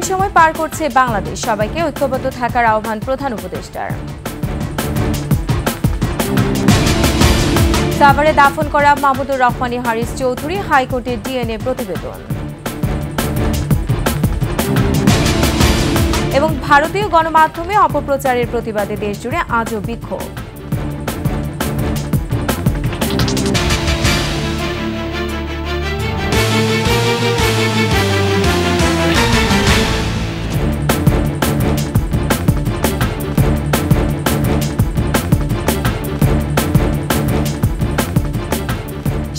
সময় পার করছে বাংলাদেশ, সবাইকে ঐক্যবদ্ধ থাকার আহ্বান প্রধান উপদেষ্টার। সাভারে দাফন করা মাহমুদুর রহমানী হারিস চৌধুরী, হাইকোর্টের ডিএনএ প্রতিবেদন। এবং ভারতীয় গণমাধ্যমে অপপ্রচারের প্রতিবাদে দেশজুড়ে আজও বিক্ষোভ।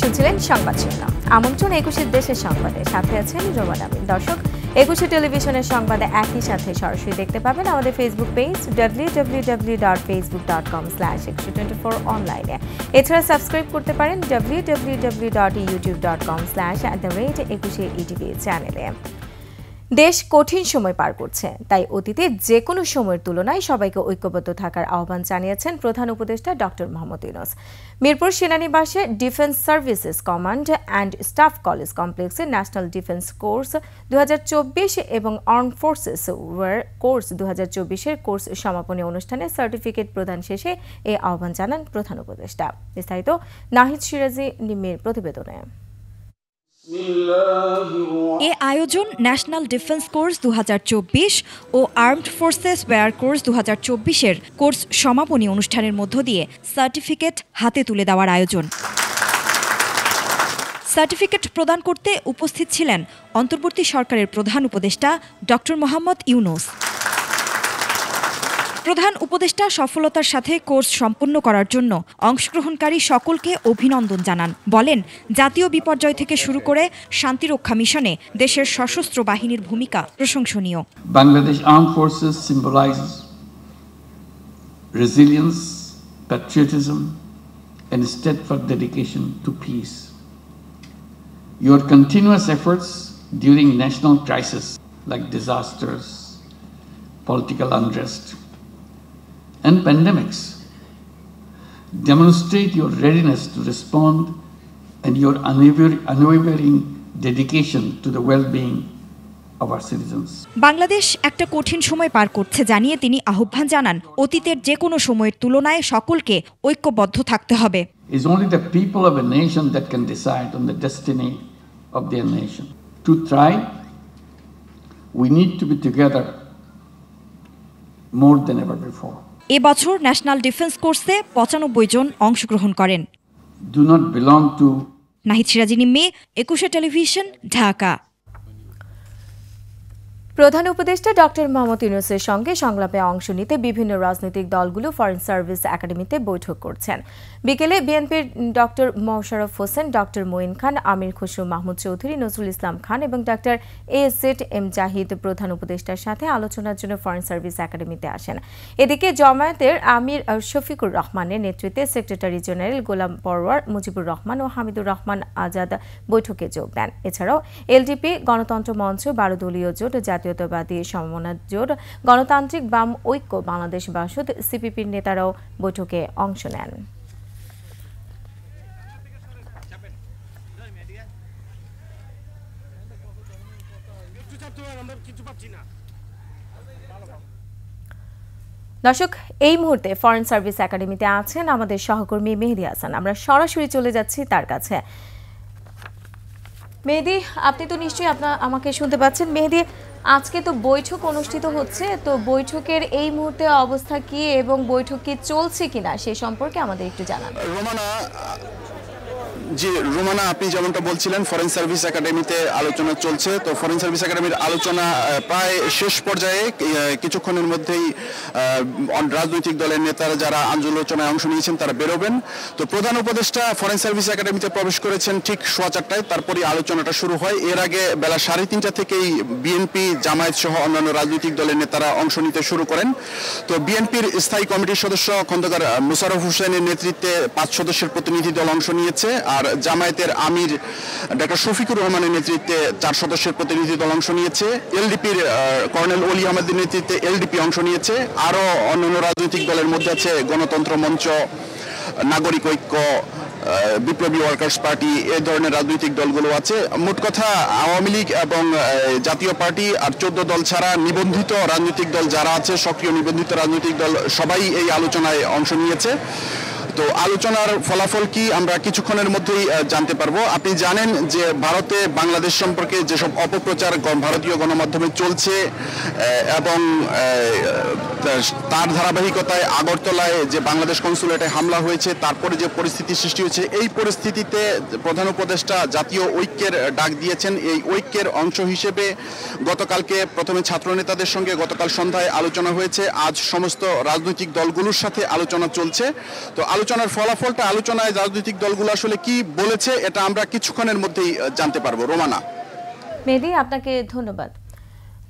শুনছিলেন সংবাদ শিরোনাম। আমন্ত্রণ ২১ দেশের সংবাদে, সাথে আছেন রোমান আমিন। দর্শক, ২১ টেলিভিশনের সংবাদে একই সাথে সরাসরি দেখতে পাবেন আমাদের ফেসবুক পেজ www.facebook.com/2124 অনলাইনে। এছাড়া সাবস্ক্রাইব করতে পারেন www.youtube.com/@21 চ্যানেলে। দেশ কঠিন সময় পার করছে, তাই অতীতে যে কোনো সময়ের তুলনায় সবাইকে ঐক্যবদ্ধ থাকার আহ্বান জানিয়েছেন প্রধান উপদেষ্টা ডক্টর মোহাম্মদ ইউনূস। মিরপুর সেনানিবাসে defence services command and staff college কমপ্লেক্সে ন্যাশনাল ডিফেন্স কোর্স ২০২৪ এবং আর্মড ফোর্সেস ওয়ার কোর্স ২০২৪-এর কোর্স সমাপনী অনুষ্ঠানে সার্টিফিকেট প্রদান শেষে এই আহ্বান জানান প্রধান উপদেষ্টা। বিস্তারিত নাহিদ সিরাজি নিম্মির প্রতিবেদনে। এ আয়োজন ন্যাশনাল ডিফেন্স কোর্স ২০২৪ ও আর্মড ফোর্সেস ওয়্যার কোর্স ২০২৪-এর কোর্স সমাপনী অনুষ্ঠানের মধ্য দিয়ে সার্টিফিকেট হাতে তুলে দেওয়ার আয়োজন। সার্টিফিকেট প্রদান করতে উপস্থিত ছিলেন অন্তর্বর্তী সরকারের প্রধান উপদেষ্টা ডক্টর মোহাম্মদ ইউনূস। প্রধান উপদেষ্টা সফলতার সাথে কোর্স সম্পন্ন করার জন্য অংশগ্রহণকারী সকলকে অভিনন্দন জানান। বলেন, জাতীয় বিপর্যয় থেকে শুরু করে শান্তিরক্ষা মিশনে দেশের সশস্ত্র বাহিনীর ভূমিকা প্রশংসনীয়। Bangladesh Armed Forces symbolizes resilience, patriotism, and steadfast dedication to peace. Your continuous efforts during national crises like disasters, political unrest, and pandemics demonstrate your readiness to respond and your unwavering dedication to the well-being of our citizens. Bangladesh একটা কঠিন সময় পার করছে জানিয়ে তিনি আহ্বান জানান, অতীতের যে কোনো সময়ের তুলনায় সকলকে ঐক্যবদ্ধ থাকতে হবে। It's only the people of a nation that can decide on the destiny of their nation. To thrive, we need to be together more than ever before. এবছর ন্যাশনাল ডিফেন্স কোর্সে ৯৫ জন অংশগ্রহণ করেন। Do not belong to Nahid Siraji Nimmi, ২১ television, Dhaka. প্রধান উপদেষ্টা doctor Mohammad ইউনূসের সঙ্গে সংলাপে অংশ নিতে বিভিন্ন রাজনৈতিক দলগুলো ফরেন সার্ভিস একাডেমিতে বৈঠক করছেন। বিকেলে বিএনপির ডক্টর মোশাররফ হোসেন, ডক্টর মঈন খান, আমির খসরু মাহমুদ চৌধুরী, নজরুল ইসলাম খান এবং ডক্টর এম জাহিদ প্রধান উপদেষ্টার সাথে আলোচনার জন্য ফরেন সার্ভিস একাডেমিতে আসেন। এদিকে জামায়াতের আমির শফিকুর রহমানের নেতৃত্বে সেক্রেটারি জেনারেল গোলাম পরওয়ার, মুজিবুর রহমান ও হামিদুর রহমান আজাদ বৈঠকে যোগ দেন। এছাড়াও এলডিপি, গণতন্ত্র মঞ্চ, ১২ দলীয় জোট, জাতীয়তাবাদী সমমনা জোট, গণতান্ত্রিক বাম ঐক্য, বাংলাদেশ বাসদ, সিপিপির নেতারাও বৈঠকে অংশ নেন। দর্শক, এই মুহূর্তে ফরেন সার্ভিস একাডেমিতে আছেন আমাদের সহকর্মী মেহেদী হাসান। আমরা সরাসরি চলে যাচ্ছি তার কাছে। মেহেদী, আপনি তো নিশ্চয়ই আমাকে শুনতে পাচ্ছেন। মেহেদী, আজকে তো বৈঠক অনুষ্ঠিত হচ্ছে, তো বৈঠকের এই মুহূর্তে অবস্থা কি এবং বৈঠক কি চলছে কিনা সে সম্পর্কে আমাদের একটু জানান। রোমানা, আপনি যেমনটা বলছিলেন, ফরেন সার্ভিস একাডেমিতে আলোচনা চলছে। তো ফরেন সার্ভিস একাডেমির আলোচনা প্রায় শেষ পর্যায়ে। কিছুক্ষণের মধ্যেই রাজনৈতিক দলের নেতারা যারা আলোচনায় অংশ নিয়েছেন তারা বেরোবেন। তো প্রধান উপদেষ্টা ফরেন সার্ভিস একাডেমিতে প্রবেশ করেছেন ঠিক 4:15টায়, তারপরে আলোচনাটা শুরু হয়। এর আগে বেলা 3:30টা থেকেই বিএনপি, জামায়াত সহ অন্যান্য রাজনৈতিক দলের নেতারা অংশ নিতে শুরু করেন। তো বিএনপির স্থায়ী কমিটির সদস্য খন্দকার মোশাররফ হোসেনের নেতৃত্বে 5 সদস্যের প্রতিনিধি দল অংশ নিয়েছে, আর জামায়াতের আমির ডক্টর শফিকুর রহমানের নেতৃত্বে 4 সদস্যের প্রতিনিধি দল অংশ নিয়েছে। এলডিপির কর্নেল ওলি আহমেদের নেতৃত্বে এলডিপি অংশ নিয়েছে। আরও অন্যান্য রাজনৈতিক দলের মধ্যে আছে গণতন্ত্র মঞ্চ, নাগরিক ঐক্য, বিপ্লবী ওয়ার্কার্স পার্টি, এই ধরনের রাজনৈতিক দলগুলো আছে। মোট কথা আওয়ামী লীগ এবং জাতীয় পার্টি আর 14 দল ছাড়া নিবন্ধিত রাজনৈতিক দল যারা আছে, সক্রিয় নিবন্ধিত রাজনৈতিক দল সবাই এই আলোচনায় অংশ নিয়েছে। তো আলোচনার ফলাফল কি আমরা কিছুক্ষণের মধ্যেই জানতে পারবো। আপনি জানেন যে ভারতে বাংলাদেশ সম্পর্কে যেসব অপপ্রচার ভারতীয় গণমাধ্যমে চলছে এবং তার ধারাবাহিকতায় আগরতলায় যে বাংলাদেশ কনসুলেটে হামলা হয়েছে, তারপরে যে পরিস্থিতি সৃষ্টি হয়েছে, এই পরিস্থিতিতে প্রধান উপদেষ্টা জাতীয় ঐক্যের ডাক দিয়েছেন। এই ঐক্যের অংশ হিসেবে গতকালকে প্রথমে ছাত্রনেতাদের সঙ্গে গতকাল সন্ধ্যায় আলোচনা হয়েছে, আজ সমস্ত রাজনৈতিক দলগুলোর সাথে আলোচনা চলছে। তো আলোচনার ফলাফলটা, আলোচনায় রাজনৈতিক দলগুলো আসলে কি বলেছে, এটা আমরা কিছুক্ষণের মধ্যেই জানতে পারবো। রোমানা। মেহেদী, আপনাকে ধন্যবাদ।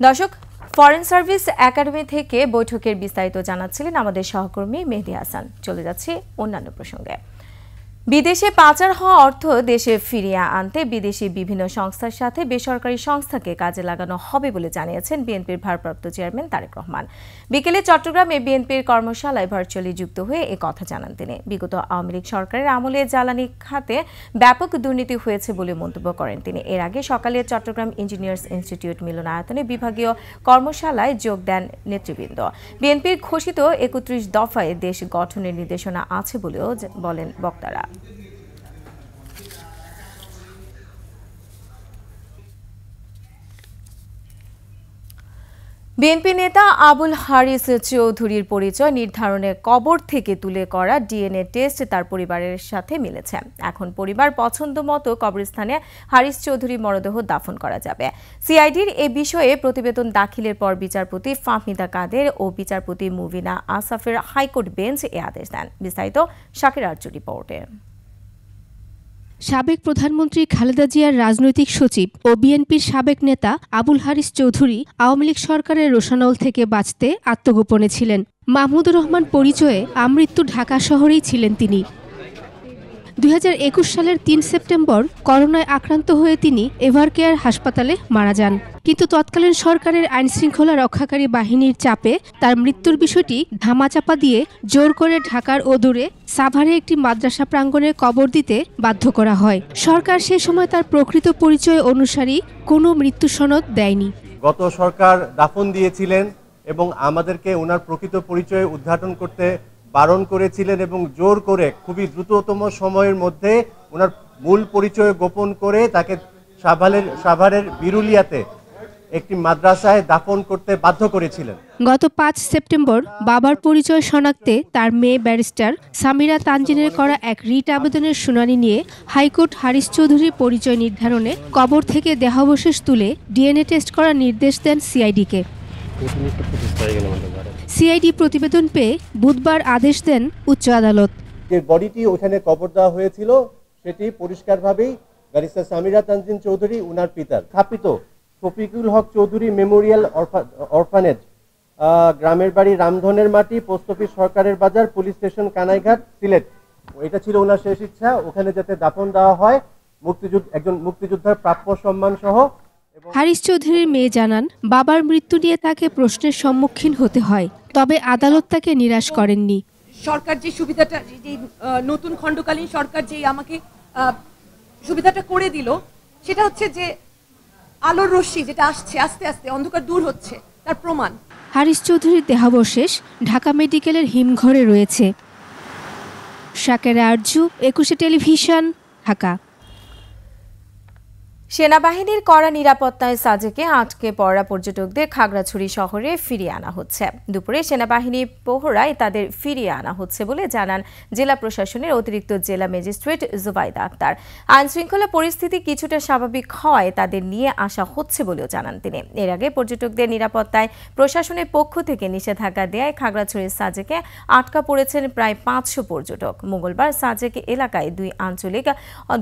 দর্শক, ফরেন সার্ভিস একাডেমি থেকে বৈঠকের বিস্তারিত জানাচ্ছিলেন আমাদের সহকর্মী মেহেদী হাসান। চলে যাচ্ছে অন্যান্য প্রসঙ্গে। বিদেশে পাচার হওয়া অর্থ দেশে ফিরিয়ে আনতে বিদেশি বিভিন্ন সংস্থার সাথে বেসরকারি সংস্থাকে কাজে লাগানো হবে বলে জানিয়েছেন বিএনপির ভারপ্রাপ্ত চেয়ারম্যান তারেক রহমান। বিকেলে চট্টগ্রামে বিএনপির কর্মশালায় ভার্চুয়ালি যুক্ত হয়ে এ কথা জানান তিনি। বিগত আওয়ামী লীগ সরকারের আমলে জ্বালানি খাতে ব্যাপক দুর্নীতি হয়েছে বলে মন্তব্য করেন তিনি। এর আগে সকালে চট্টগ্রাম ইঞ্জিনিয়ার্স ইনস্টিটিউট মিলনায়তনে বিভাগীয় কর্মশালায় যোগ দেন নেতৃবৃন্দ। বিএনপির ঘোষিত 31 দফায় দেশ গঠনের নির্দেশনা আছে বলেও বলেন বক্তারা। বিএনপি নেতা আবুল হারিস চৌধুরীর পরিচয় নির্ধারণে কবর থেকে তুলে করা ডিএনএ টেস্ট তার পরিবারের সাথে মিলেছে। এখন পরিবার পছন্দ মতো কবরস্থানে হারিস চৌধুরীর মরদেহ দাফন করা যাবে। সিআইডির এ বিষয়ে প্রতিবেদন দাখিলের পর বিচারপতি ফাহমিদা কাদের ও বিচারপতি মুবিনা আসাফের হাইকোর্ট বেঞ্চ এ আদেশ দেন। বিস্তারিত শাকির আরজু রিপোর্টে। সাবেক প্রধানমন্ত্রী খালেদা জিয়ার রাজনৈতিক সচিব ও বিএনপির সাবেক নেতা আবুল হারিস চৌধুরী আওয়ামী লীগ সরকারের রোষানল থেকে বাঁচতে আত্মগোপনে ছিলেন। মাহমুদুর রহমান পরিচয়ে আমৃত্যু ঢাকা শহরেই ছিলেন তিনি। 2021 সালের 3 সেপ্টেম্বর করোনায় আক্রান্ত হয়ে তিনি এভারকেয়ার হাসপাতালে মারা যান। কিন্তু তৎকালীন সরকারের আইনশৃঙ্খলা রক্ষাকারী বাহিনীর চাপে তার মৃত্যুর বিষয়টি ধামাচাপা দিয়ে জোর করে ঢাকার অদূরে সাভারে একটি মাদ্রাসা প্রাঙ্গণে কবর দিতে বাধ্য করা হয়। সরকার সে সময় তার প্রকৃত পরিচয় অনুসারী কোনো মৃত্যু সনদ দেয়নি। গত সরকার দাফন দিয়েছিলেন এবং আমাদেরকে ওনার প্রকৃত পরিচয় উদ্ঘাটন করতে বারণ করেছিলেন এবং জোর করে খুবই দ্রুততম সময়ের মধ্যে ওনার মূল পরিচয় গোপন করে তাকে সাভারের বিরুলিয়াতে একটি মাদ্রাসায় দাফন করতে বাধ্য করেছিলেন। গত 5 সেপ্টেম্বর বাবার পরিচয় শনাক্তে তার মেয়ে ব্যারিস্টার সামিরা তানজিনের করা এক রিট আবেদনের শুনানি নিয়ে হাইকোর্ট হারিস চৌধুরীর পরিচয় নির্ধারণে কবর থেকে দেহাবশেষ তুলে ডিএনএ টেস্ট করার নির্দেশ দেন সিআইডিকে। সিআইডি প্রতিবেদন পেয়ে বুধবার আদেশ দেন উচ্চ আদালত। যে বডিটি ওখানে কবর দেওয়া হয়েছিল সেটি পরিষ্কারভাবেই ব্যারিস্টার সামিরা তানজিন চৌধুরী উনার পিতার স্থাপিত শফিকুল হক চৌধুরী মেমোরিয়াল অরফানেজ, গ্রামের বাড়ি রামধনের মাটি, পোস্ট অফিস সরকারের বাজার, পুলিশ স্টেশন কানাইঘাট, সিলেট। এটা ছিল ওনার শেষ ইচ্ছা, ওখানে যাতে দাফন দেওয়া হয় একজন মুক্তিযোদ্ধার প্রাপ্য সম্মান সহ। হারিস চৌধুরীর মেয়ে জানান, বাবার মৃত্যু নিয়ে তাকে প্রশ্নের সম্মুখীন হতে হয়, তবে আদালত তাকে নিরাশ করেননি। সরকার যে সুবিধাটা, যে নতুন খণ্ডকালীন সরকার যে আমাকে সুবিধাটা করে দিল, সেটা হচ্ছে যে আলোর রশ্মি যেটা আসছে আস্তে আস্তে, অন্ধকার দূর হচ্ছে, তার প্রমাণ। হারিস চৌধুরীর দেহাবশেষ ঢাকা মেডিকেলের হিমঘরে রয়েছে। শাকির আরজু, 21 টেলিভিশন, ঢাকা। সেনাবাহিনীর কড়া নিরাপত্তায় সাজেকে আটকে পড়া পর্যটকদের খাগড়াছড়ি শহরে ফিরিয়ে আনা হচ্ছে। দুপুরে সেনাবাহিনী প্রহরায় তাদের ফিরিয়ে আনা হচ্ছে বলে জানান জেলা প্রশাসনের অতিরিক্ত জেলা ম্যাজিস্ট্রেট জুবাইদা আক্তার। আইনশৃঙ্খলা পরিস্থিতি কিছুটা স্বাভাবিক হওয়ায় তাদের নিয়ে আসা হচ্ছে বলেও জানান তিনি। এর আগে পর্যটকদের নিরাপত্তায় প্রশাসনের পক্ষ থেকে নিষেধাজ্ঞা দেয়ায় খাগড়াছড়ির সাজেকে আটকা পড়েছেন প্রায় 500 পর্যটক। মঙ্গলবার সাজেক এলাকায় 2 আঞ্চলিক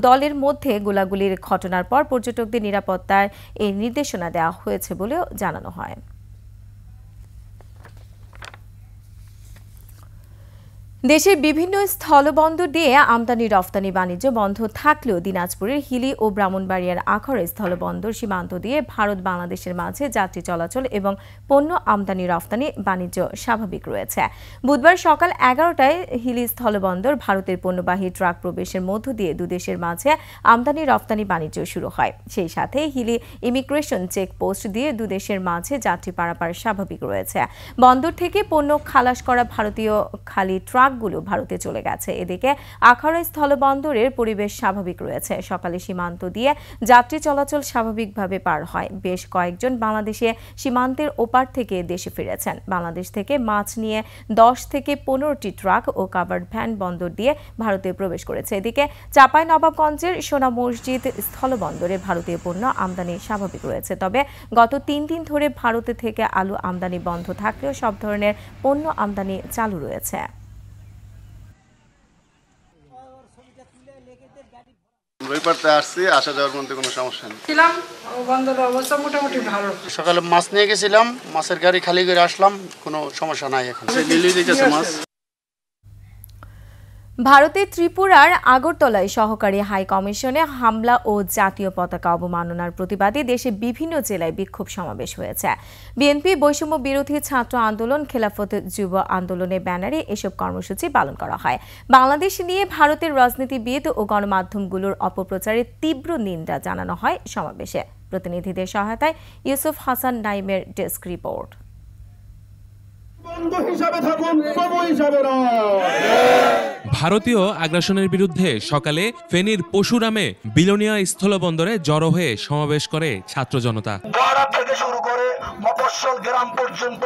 দলের মধ্যে গোলাগুলির ঘটনার পর পর্যটকদের নিরাপত্তার এই নির্দেশনা দেওয়া হয়েছে বলেও জানানো হয়। দেশের বিভিন্ন স্থলবন্দর দিয়ে আমদানি রফতানি বাণিজ্য বন্ধ থাকলেও দিনাজপুরের হিলি ও ব্রাহ্মণবাড়িয়ার আখাউড়া স্থলবন্দর সীমান্ত দিয়ে ভারত বাংলাদেশের মাঝে যাত্রী চলাচল এবং পণ্য আমদানি রফতানি বাণিজ্য স্বাভাবিক রয়েছে। বুধবার সকাল 11টায় হিলি স্থলবন্দর ভারতের পণ্যবাহী ট্রাক প্রবেশের মধ্য দিয়ে দুদেশের মাঝে আমদানি রফতানি বাণিজ্য শুরু হয়। সেই সাথে হিলি ইমিগ্রেশন চেকপোস্ট দিয়ে দুদেশের মাঝে যাত্রী পারাপার স্বাভাবিক রয়েছে। বন্দর থেকে পণ্য খালাস করা ভারতীয় খালি ট্রাকগুলো ভারতে চলে গেছে। এদিকে আখাউড়া স্থলবন্দরের পরিবেশ স্বাভাবিক রয়েছে। সকালে সীমান্ত দিয়ে যাত্রী চলাচল স্বাভাবিকভাবে পার হয়। বেশ কয়েকজন বাংলাদেশে সীমান্তের ওপার থেকে দেশে ফিরেছেন। বাংলাদেশ থেকে মাছ নিয়ে 10 থেকে 15টি ট্রাক ও কাভার্ড ভ্যান বন্দর দিয়ে ভারতে প্রবেশ করেছে। এদিকে চাঁপাইনবাবগঞ্জের সোনা মসজিদ স্থলবন্দরে ভারতীয় পণ্য আমদানি স্বাভাবিক রয়েছে। তবে গত 3 দিন ধরে ভারত থেকে আলু আমদানি বন্ধ থাকলেও সব ধরনের পণ্য আমদানি চালু রয়েছে। রবিবারতে আসছি, আসা যাওয়ার মধ্যে কোনো সমস্যা নেই। বন্দরের অবস্থা মোটামুটি ভালো। সকালে মাছ নিয়ে গেছিলাম, মাছের গাড়ি খালি করে আসলাম, কোনো সমস্যা নাই এখন। মাছ ভারতের ত্রিপুরার আগরতলায় সহকারী হাই কমিশনে হামলা ও জাতীয় পতাকা অবমাননার প্রতিবাদে দেশে বিভিন্ন জেলায় বিক্ষোভ সমাবেশ হয়েছে। বিএনপি বৈষম্য বিরোধী ছাত্র আন্দোলন, খেলাফত যুব আন্দোলনের ব্যানারে এসব কর্মসূচি পালন করা হয়। বাংলাদেশ নিয়ে ভারতের রাজনীতিবিদ ও গণমাধ্যমগুলোর অপপ্রচারের তীব্র নিন্দা জানানো হয় সমাবেশে। প্রতিনিধিদের সহায়তায় ইউসুফ হাসান নাইমের ডেস্ক রিপোর্ট। ভারতীয় আগ্রাসনের বিরুদ্ধে সকালে ফেনীর পশুরামে বিলোনিয়া স্থলবন্দরে জড়ো হয়ে সমাবেশ করে ছাত্র জনতা। থেকে শুরু করে মফস্বল গ্রাম পর্যন্ত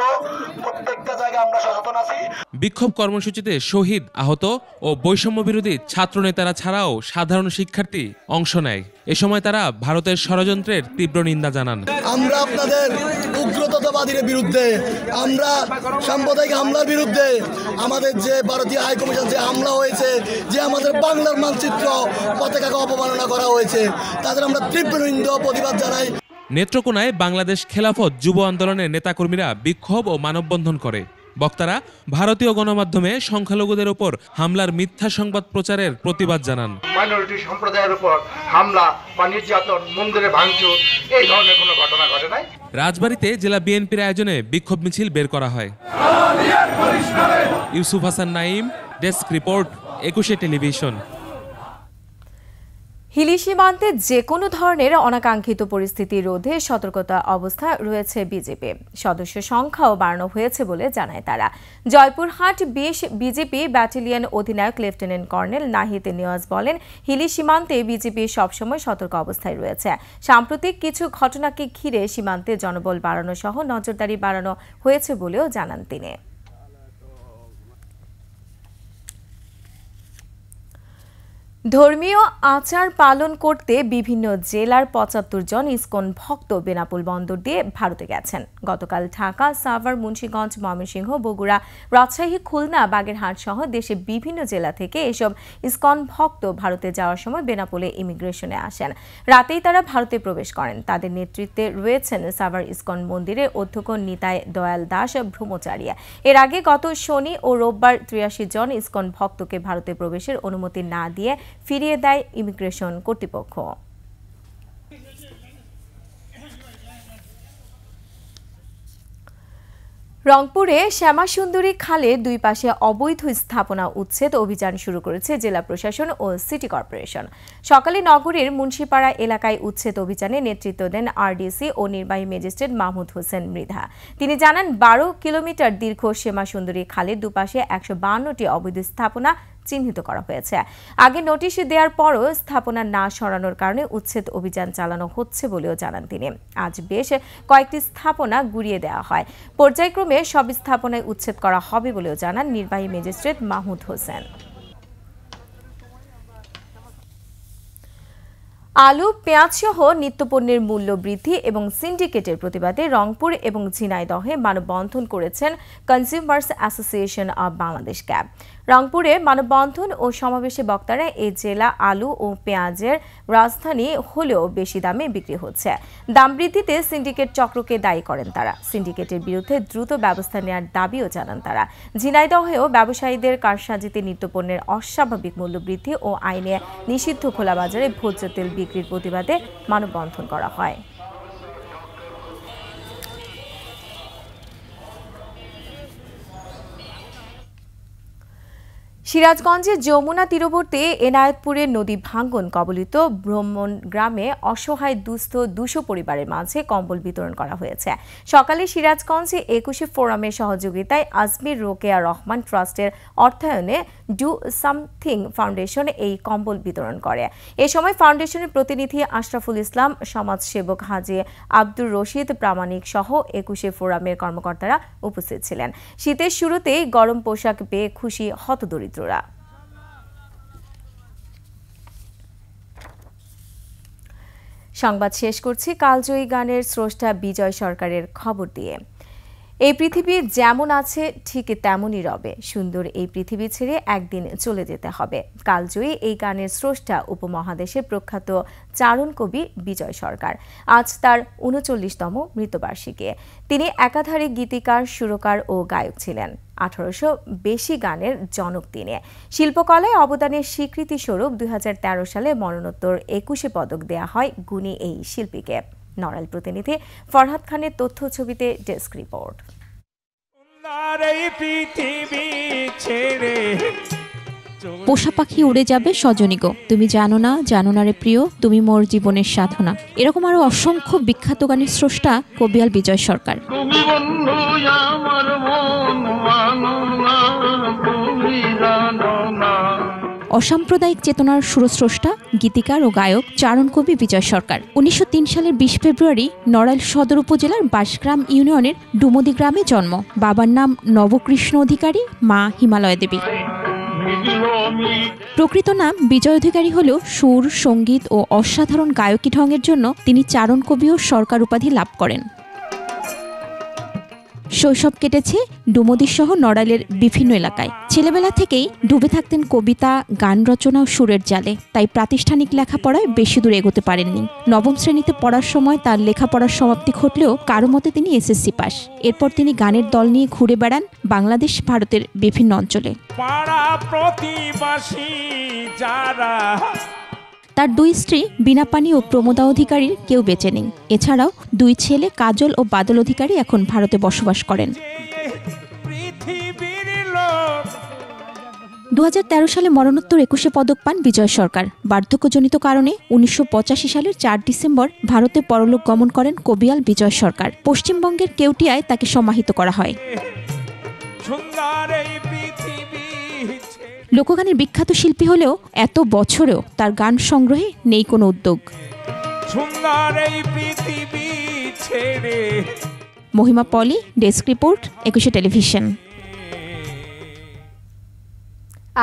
প্রত্যেকটা জায়গায় আমরা সচেতন আছি। বিক্ষোভ কর্মসূচিতে শহীদ, আহত ও বৈষম্য বিরোধী ছাত্র নেতারা ছাড়াও সাধারণ শিক্ষার্থী অংশ নেয়। এ সময় তারা ভারতের ষড়যন্ত্রের তীব্র নিন্দা জানান। আমরা আপনাদের উগ্রতাবাদীর বিরুদ্ধে, আমরা সাম্প্রদায়িক হামলার বিরুদ্ধে, আমাদের যে ভারতীয় হাই কমিশন যে হামলা হয়েছে, যে আমাদের বাংলার মানচিত্র পতাকাকে অপমাননা করা হয়েছে, তাদের আমরা তীব্র নিন্দা প্রতিবাদ জানাই। নেত্রকোনায় বাংলাদেশ খেলাফত যুব আন্দোলনের নেতাকর্মীরা বিক্ষোভ ও মানববন্ধন করে। বক্তারা ভারতীয় গণমাধ্যমে সংখ্যালঘুদের উপর হামলার মিথ্যা সংবাদ প্রচারের প্রতিবাদ জানান। মাইনরিটি সম্প্রদায়ের উপর হামলা বা নির্যাতন, মন্দিরে ভাঙচুর, এই ধরনের কোনো ঘটনা ঘটে নাই। রাজবাড়ীতে জেলা বিএনপির আয়োজনে বিক্ষোভ মিছিল বের করা হয়। Yusuf Hasan Naim, desk report, 21 television. Hili সীমান্তে যে কোনো ধরনের অনাকাঙ্ক্ষিত পরিস্থিতি রোধে সতর্কতা অবস্থা রয়েছে বিজেপি। সদস্য সংখ্যাও বাড়ানো হয়েছে বলে জানায় তারা। জয়পুরহাট 20 বিজেপি ব্যাটালিয়ন অধিনায়ক লেফটেন্যান্ট কর্নেল নাহিদ নিয়াজ বলেন, হিলি সীমান্তে বিজেপি সবসময় সতর্ক অবস্থায় রয়েছে। সাম্প্রতিক কিছু ঘটনাকে ঘিরে সীমান্তে জনবল বাড়ানো সহ নজরদারি বাড়ানো হয়েছে বলেও জানান তিনি। ধর্মীয় আচার পালন করতে বিভিন্ন জেলার 75 জন ইসকন ভক্ত বেনাপোল বন্দর দিয়ে ভারতে গেছেন। গতকাল ঢাকা, সাভার, মুন্সিগঞ্জ, ময়মনসিংহ, বগুড়া, রাজশাহী, খুলনা, বাগেরহাট সহ দেশের বিভিন্ন জেলা থেকে এসব ইসকন ভক্ত ভারতে যাওয়ার সময় বেনাপোলে ইমিগ্রেশনে আসেন। রাতেই তারা ভারতে প্রবেশ করেন। তাদের নেতৃত্বে রয়েছেন সাভার ইসকন মন্দিরের অধ্যক্ষ নিতাই দয়াল দাস ব্রহ্মচারিয়া। এর আগে গত শনি ও রোববার 83 জন ইসকন ভক্তকে ভারতে প্রবেশের অনুমতি না দিয়ে ফিরিয়ে দেয় ইমিগ্রেশন কর্তৃপক্ষ। রংপুরে শ্যামাসুন্দরী খালের দুই পাশে অবৈধ স্থাপনা উচ্ছেদ অভিযান শুরু করেছে জেলা প্রশাসন ও সিটি কর্পোরেশন। সকালে নগরীর মুন্সিপাড়া এলাকায় উচ্ছেদ অভিযানে নেতৃত্ব দেন আরডিসি ও নির্বাহী ম্যাজিস্ট্রেট মাহমুদ হোসেন মৃধা। তিনি জানান, 12 কিলোমিটার দীর্ঘ শ্যামাসুন্দরী খালের দুপাশে 152টি অবৈধ স্থাপনা চিহ্নিত করা হয়েছে। আগে নোটিশ দেওয়ার পরও স্থাপনা না সরানোর কারণে উচ্ছেদ অভিযান চালানো হচ্ছে বলেও জানান তিনি। আজ বেশ কয়েকটি স্থাপনা গুড়িয়ে দেওয়া হয়। পর্যায়ক্রমে সব স্থাপনায় উচ্ছেদ করা হবে বলেও জানান নির্বাহী ম্যাজিস্ট্রেট মাহমুদ হোসেন। আলু, পেঁয়াজ সহ নিত্যপণ্যের মূল্য বৃদ্ধি এবং সিন্ডিকেটের প্রতিবাদে রংপুর এবং ঝিনাইদহে মানববন্ধন করেছেন consumers association of Bangladesh cab. রংপুরে মানববন্ধন ও সমাবেশে বক্তারা এই জেলা আলু ও পেঁয়াজের রাজধানী হলেও বেশি দামে বিক্রি হচ্ছে। দাম বৃদ্ধিতে সিন্ডিকেট চক্রকে দায়ী করেন তারা। সিন্ডিকেটের বিরুদ্ধে দ্রুত ব্যবস্থা নেওয়ার দাবিও জানান তারা। ঝিনাইদহেও ব্যবসায়ীদের কারসাজিতে নিত্যপণ্যের অস্বাভাবিক মূল্য বৃদ্ধি ও আইনে নিষিদ্ধ খোলা বাজারে ভোজ্য তেল বিক্রির প্রতিবাদে মানববন্ধন করা হয়। সিরাজগঞ্জের যমুনা তীরবর্তী এনায়েতপুরের নদী ভাঙ্গন কবলিত ব্রহ্মণ গ্রামে অসহায় দুস্থ 200 পরিবারের মাঝে কম্বল বিতরণ করা হয়েছে। সকালে সিরাজগঞ্জে 21শে ফোরামের সহযোগিতায় আজমির রোকেয়া রহমান ট্রাস্টের অর্থায়নে ডু সামথিং ফাউন্ডেশন এই কম্বল বিতরণ করে। এ সময় ফাউন্ডেশনের প্রতিনিধি আশরাফুল ইসলাম, সমাজসেবক হাজি আব্দুর রশিদ প্রামাণিক সহ 21শে ফোরামের কর্মকর্তারা উপস্থিত ছিলেন। শীতের শুরুতেই গরম পোশাক পেয়ে খুশি হতদরিদ্র। সংবাদ শেষ করছি কালজয়ী গানের স্রষ্টা বিজয় সরকারের খবর দিয়ে। এই পৃথিবী যেমন আছে ঠিক তেমনই রবে, সুন্দর এই পৃথিবী ছেড়ে একদিন চলে যেতে হবে। কালজয়ী এই গানের স্রষ্টা উপমহাদেশের প্রখ্যাত চারণ কবি বিজয় সরকার। আজ তার 39তম মৃত্যুবার্ষিকী। তিনি একাধারে গীতিকার, সুরকার ও গায়ক ছিলেন। 1800 বেশি গানের জনক তিনি। শিল্পকলায় অবদানের স্বীকৃতি স্বরূপ 2013 সালে মরণোত্তর 21শে পদক দেয়া হয় গুণী এই শিল্পীকে। নড়াইল প্রতিনিধি ফরহাদ খানের তথ্য ছবিতে ডেস্ক রিপোর্ট। পোষা পাখি উড়ে যাবে সজনী গো, তুমি জানো না রে প্রিয়, তুমি মোর জীবনের সাধনা। এরকম আরো অসংখ্য বিখ্যাত গানের স্রষ্টা কবিয়াল বিজয় সরকার। অসাম্প্রদায়িক চেতনার সুরস্রষ্টা, গীতিকার ও গায়ক চারণ কবি বিজয় সরকার 1903 সালের 20 ফেব্রুয়ারি নড়াইল সদর উপজেলার বাঁশগ্রাম ইউনিয়নের ডুমদি গ্রামে জন্ম। বাবার নাম নবকৃষ্ণ অধিকারী, মা হিমালয় দেবী। প্রকৃত নাম বিজয় অধিকারী হলেও সুর, সঙ্গীত ও অসাধারণ গায়কী ঢঙের জন্য তিনি চারণ কবি ও সরকার উপাধি লাভ করেন। শৈশব কেটেছে ডুমদি সহ নড়াইলের বিভিন্ন এলাকায়। ছেলেবেলা থেকেই ডুবে থাকতেন কবিতা, গান রচনা ও সুরের জালে। তাই প্রাতিষ্ঠানিক লেখাপড়ায় বেশি দূর এগোতে পারেননি। নবম শ্রেণীতে পড়ার সময় তার লেখাপড়ার সমাপ্তি ঘটলেও কারো মতে তিনি এসএসসি পাস। এরপর তিনি গানের দল নিয়ে ঘুরে বেড়ান বাংলাদেশ, ভারতের বিভিন্ন অঞ্চলে। তার 2 স্ত্রী বীণাপানি ও প্রমোদা অধিকারীর কেউ বেঁচে নেই। এছাড়াও 2 ছেলে কাজল ও বাদল অধিকারী এখন ভারতে বসবাস করেন। 2013 সালে মরণোত্তর 21শে পদক পান বিজয় সরকার। বার্ধক্যজনিত কারণে 1985 সালের 4 ডিসেম্বর ভারতে পরলোক গমন করেন কবিয়াল বিজয় সরকার। পশ্চিমবঙ্গের কেউটিয়ায় তাকে সমাহিত করা হয়। লোকগানের বিখ্যাত শিল্পী হলেও এত বছরেও তার গান সংগ্রহে নেই কোনো উদ্যোগ। মহিমা পলি, ডেস্ক রিপোর্ট, 21শে টেলিভিশন।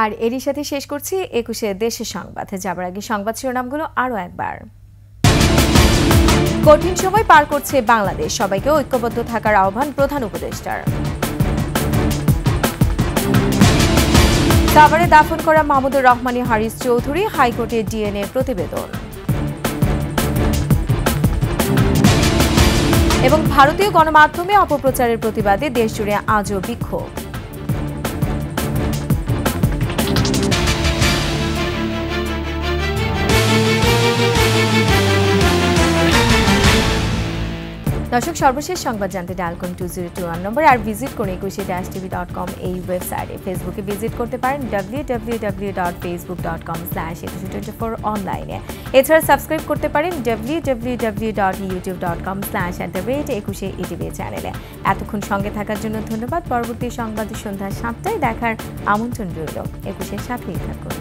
আর এরই সাথে শেষ করছি 21শে দেশের সংবাদ। যাবার আগে সংবাদ শিরোনামগুলো আরও একবার। কঠিন সময় পার করছে বাংলাদেশ, সবাইকে ঐক্যবদ্ধ থাকার আহ্বান প্রধান উপদেষ্টার। সাভারে দাফন করা মাহমুদুর রহমানী হারিস চৌধুরী, হাইকোর্টে ডিএনএ প্রতিবেদন। এবং ভারতীয় গণমাধ্যমে অপপ্রচারের প্রতিবাদে দেশজুড়ে আজও বিক্ষোভ। দর্শক, সর্বশেষ সংবাদ জানতে ডায়াল করুন 2021 নম্বর আর ভিজিট করুন 21tv.com এই ওয়েবসাইটে। ফেসবুকে ভিজিট করতে পারেন www.facebook.com/2124 অনলাইনে। এছাড়া সাবস্ক্রাইব করতে পারেন www.youtube.com/@21etv চ্যানেলে। এতক্ষণ সঙ্গে থাকার জন্য ধন্যবাদ। পরবর্তী সংবাদ সন্ধ্যা 7টায় দেখার আমন্ত্রণ রইল। 21-এর সাথেই থাকুন।